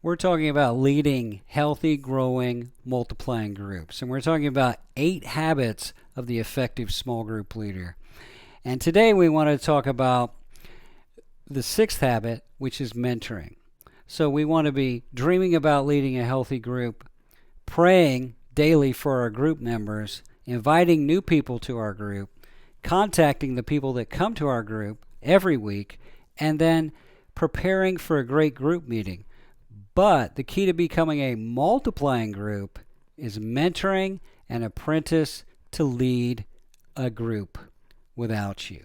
We're talking about leading healthy, growing, multiplying groups. And we're talking about 8 habits of the effective small group leader. And today we want to talk about the 6th habit, which is mentoring. So we want to be dreaming about leading a healthy group, praying daily for our group members, inviting new people to our group, contacting the people that come to our group every week, and then preparing for a great group meeting. But the key to becoming a multiplying group is mentoring an apprentice to lead a group without you.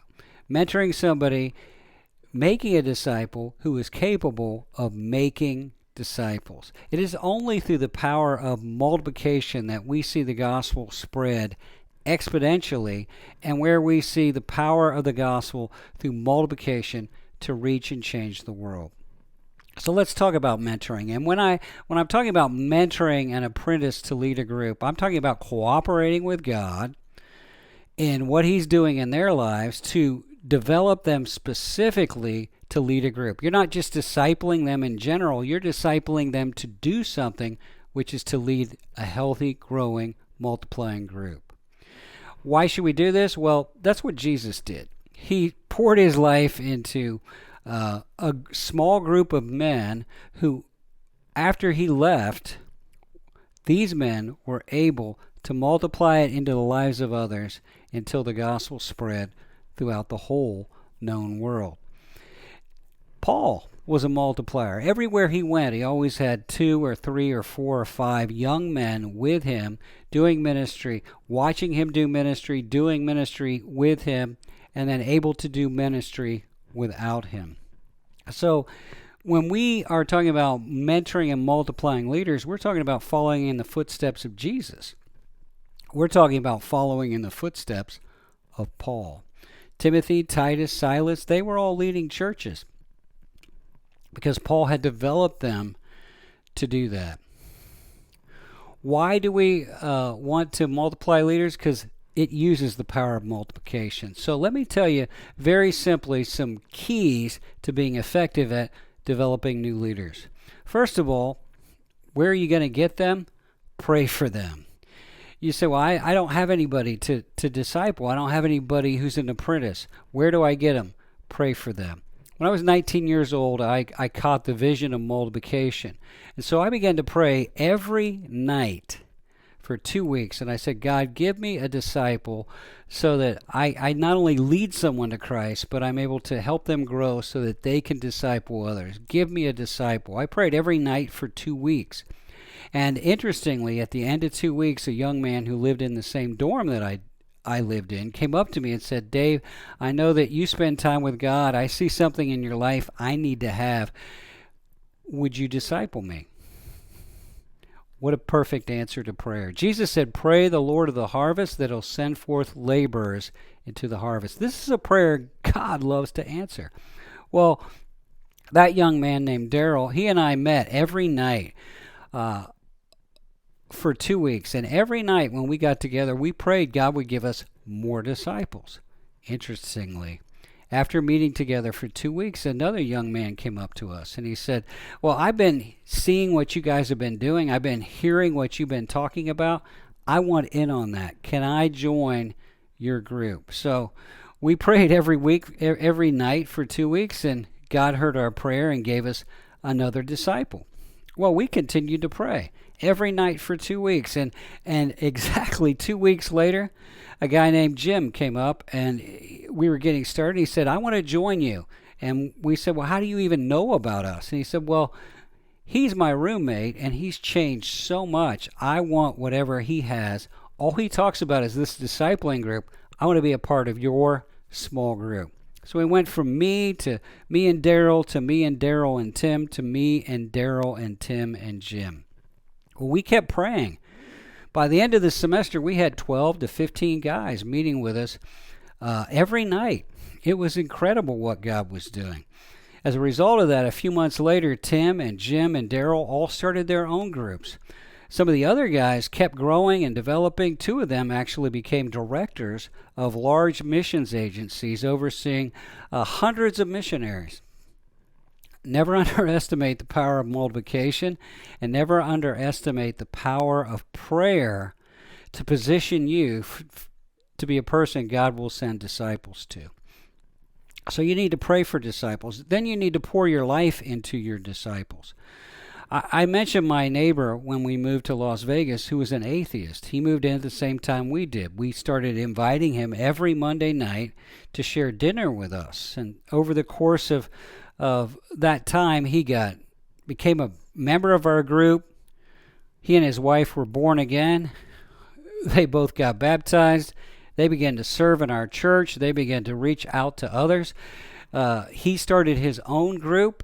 Mentoring somebody, making a disciple who is capable of making disciples. It is only through the power of multiplication that we see the gospel spread exponentially, and where we see the power of the gospel through multiplication to reach and change the world. So let's talk about mentoring. And when I'm talking about mentoring an apprentice to lead a group, I'm talking about cooperating with God in what He's doing in their lives to develop them specifically to lead a group. You're not just discipling them in general, you're discipling them to do something, which is to lead a healthy, growing, multiplying group. Why should we do this? Well, that's what Jesus did. He poured His life into a small group of men who, after He left, these men were able to multiply it into the lives of others until the gospel spread throughout the whole known world. Paul was a multiplier. Everywhere he went, he always had 2 or 3 or 4 or 5 young men with him doing ministry, watching him do ministry, doing ministry with him, and then able to do ministry without him. So when we are talking about mentoring and multiplying leaders, we're talking about following in the footsteps of Jesus. We're talking about following in the footsteps of Paul. Timothy, Titus, Silas, they were all leading churches because Paul had developed them to do that. Why do we want to multiply leaders? Because it uses the power of multiplication. So let me tell you very simply some keys to being effective at developing new leaders. First of all, where are you going to get them? Pray for them. You say, well, I don't have anybody to disciple. I don't have anybody who's an apprentice. Where do I get them? Pray for them. When I was 19 years old, I caught the vision of multiplication. And so I began to pray every night for 2 weeks. And I said, God, give me a disciple so that I not only lead someone to Christ, but I'm able to help them grow so that they can disciple others. Give me a disciple. I prayed every night for 2 weeks. And interestingly, at the end of 2 weeks, a young man who lived in the same dorm that I lived in came up to me and said, Dave, I know that you spend time with God. I see something in your life I need to have. Would you disciple me? What a perfect answer to prayer. Jesus said, pray the Lord of the harvest that He'll send forth laborers into the harvest. This is a prayer God loves to answer. Well, that young man named Daryl, he and I met every night for 2 weeks. And every night when we got together, we prayed God would give us more disciples. Interestingly, after meeting together for 2 weeks, another young man came up to us and he said, well, I've been seeing what you guys have been doing. I've been hearing what you've been talking about. I want in on that. Can I join your group? So we prayed every week, every night for 2 weeks, and God heard our prayer and gave us another disciple. Well, we continued to pray every night for 2 weeks, and exactly 2 weeks later, a guy named Jim came up, and we were getting started. He said, I want to join you. And we said, well, how do you even know about us? And he said, well, he's my roommate, and he's changed so much. I want whatever he has. All he talks about is this discipling group. I want to be a part of your small group. So we went from me to me and Daryl to me and Daryl and Tim to me and Daryl and Tim and Jim. Well, we kept praying. By the end of the semester, we had 12 to 15 guys meeting with us every night. It was incredible what God was doing. As a result of that, a few months later, Tim and Jim and Daryl all started their own groups. Some of the other guys kept growing and developing. 2 of them actually became directors of large missions agencies overseeing hundreds of missionaries. Never underestimate the power of multiplication, and never underestimate the power of prayer to position you to be a person God will send disciples to. So you need to pray for disciples. Then you need to pour your life into your disciples. I mentioned my neighbor when we moved to Las Vegas who was an atheist. He moved in at the same time we did. We started inviting him every Monday night to share dinner with us. And over the course of that time, he became a member of our group. He and his wife were born again. They both got baptized. They began to serve in our church. They began to reach out to others. He started his own group,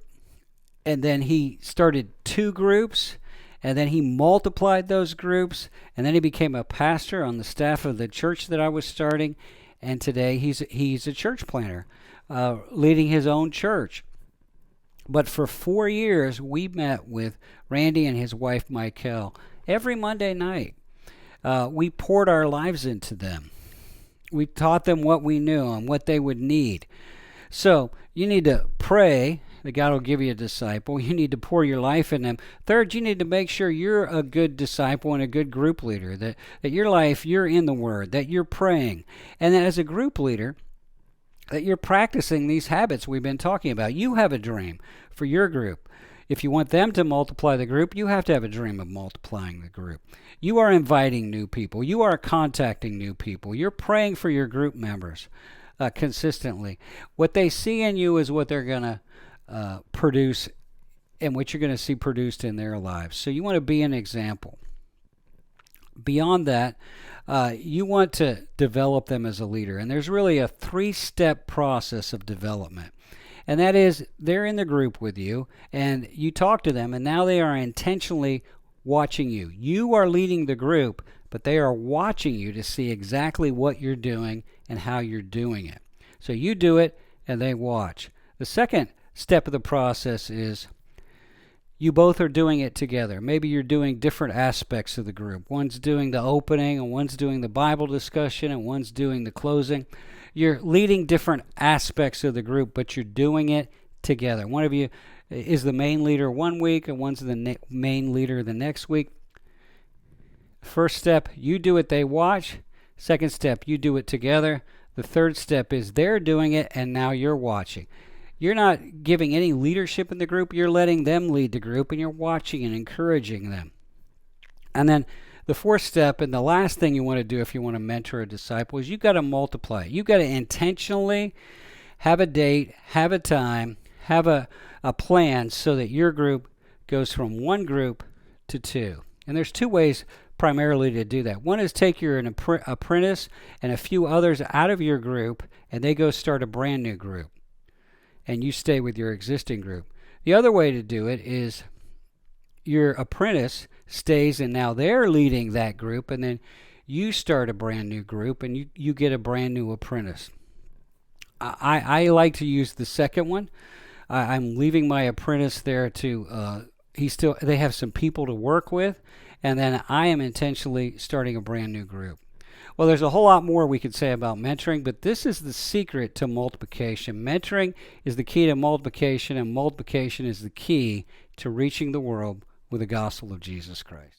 and then he started 2 groups, and then he multiplied those groups, and then he became a pastor on the staff of the church that I was starting, and today he's a church planter, leading his own church. But for 4 years, we met with Randy and his wife, Michael, every Monday night. We poured our lives into them. We taught them what we knew and what they would need. So you need to pray that God will give you a disciple. You need to pour your life in them. Third, you need to make sure you're a good disciple and a good group leader, that your life, you're in the Word, that you're praying. And then as a group leader, that you're practicing these habits we've been talking about. You have a dream for your group. If you want them to multiply the group, you have to have a dream of multiplying the group. You are inviting new people. You are contacting new people. You're praying for your group members consistently. What they see in you is what they're going to produce and what you're going to see produced in their lives. So you want to be an example. Beyond that, you want to develop them as a leader. And there's really a 3-step process of development. And that is, they're in the group with you, and you talk to them, and now they are intentionally watching you. You are leading the group, but they are watching you to see exactly what you're doing and how you're doing it. So you do it, and they watch. The second step of the process is you both are doing it together. Maybe you're doing different aspects of the group. One's doing the opening, and one's doing the Bible discussion, and one's doing the closing. You're leading different aspects of the group, but you're doing it together. One of you is the main leader one week, and one's the main leader the next week. First step, you do it, they watch. Second step, you do it together. The third step is they're doing it, and now you're watching. You're not giving any leadership in the group. You're letting them lead the group, and you're watching and encouraging them. And then the fourth step, and the last thing you want to do if you want to mentor a disciple, is you've got to multiply. You've got to intentionally have a date, have a time, have a plan so that your group goes from 1 group to 2. And there's 2 ways primarily to do that. One is take your apprentice and a few others out of your group, and they go start a brand new group, and you stay with your existing group. The other way to do it is your apprentice stays, and now they're leading that group, and then you start a brand new group, and you get a brand new apprentice. I like to use the second one. I'm leaving my apprentice there to they have some people to work with, and then I am intentionally starting a brand new group. Well, there's a whole lot more we could say about mentoring, but this is the secret to multiplication. Mentoring is the key to multiplication, and multiplication is the key to reaching the world with the gospel of Jesus Christ.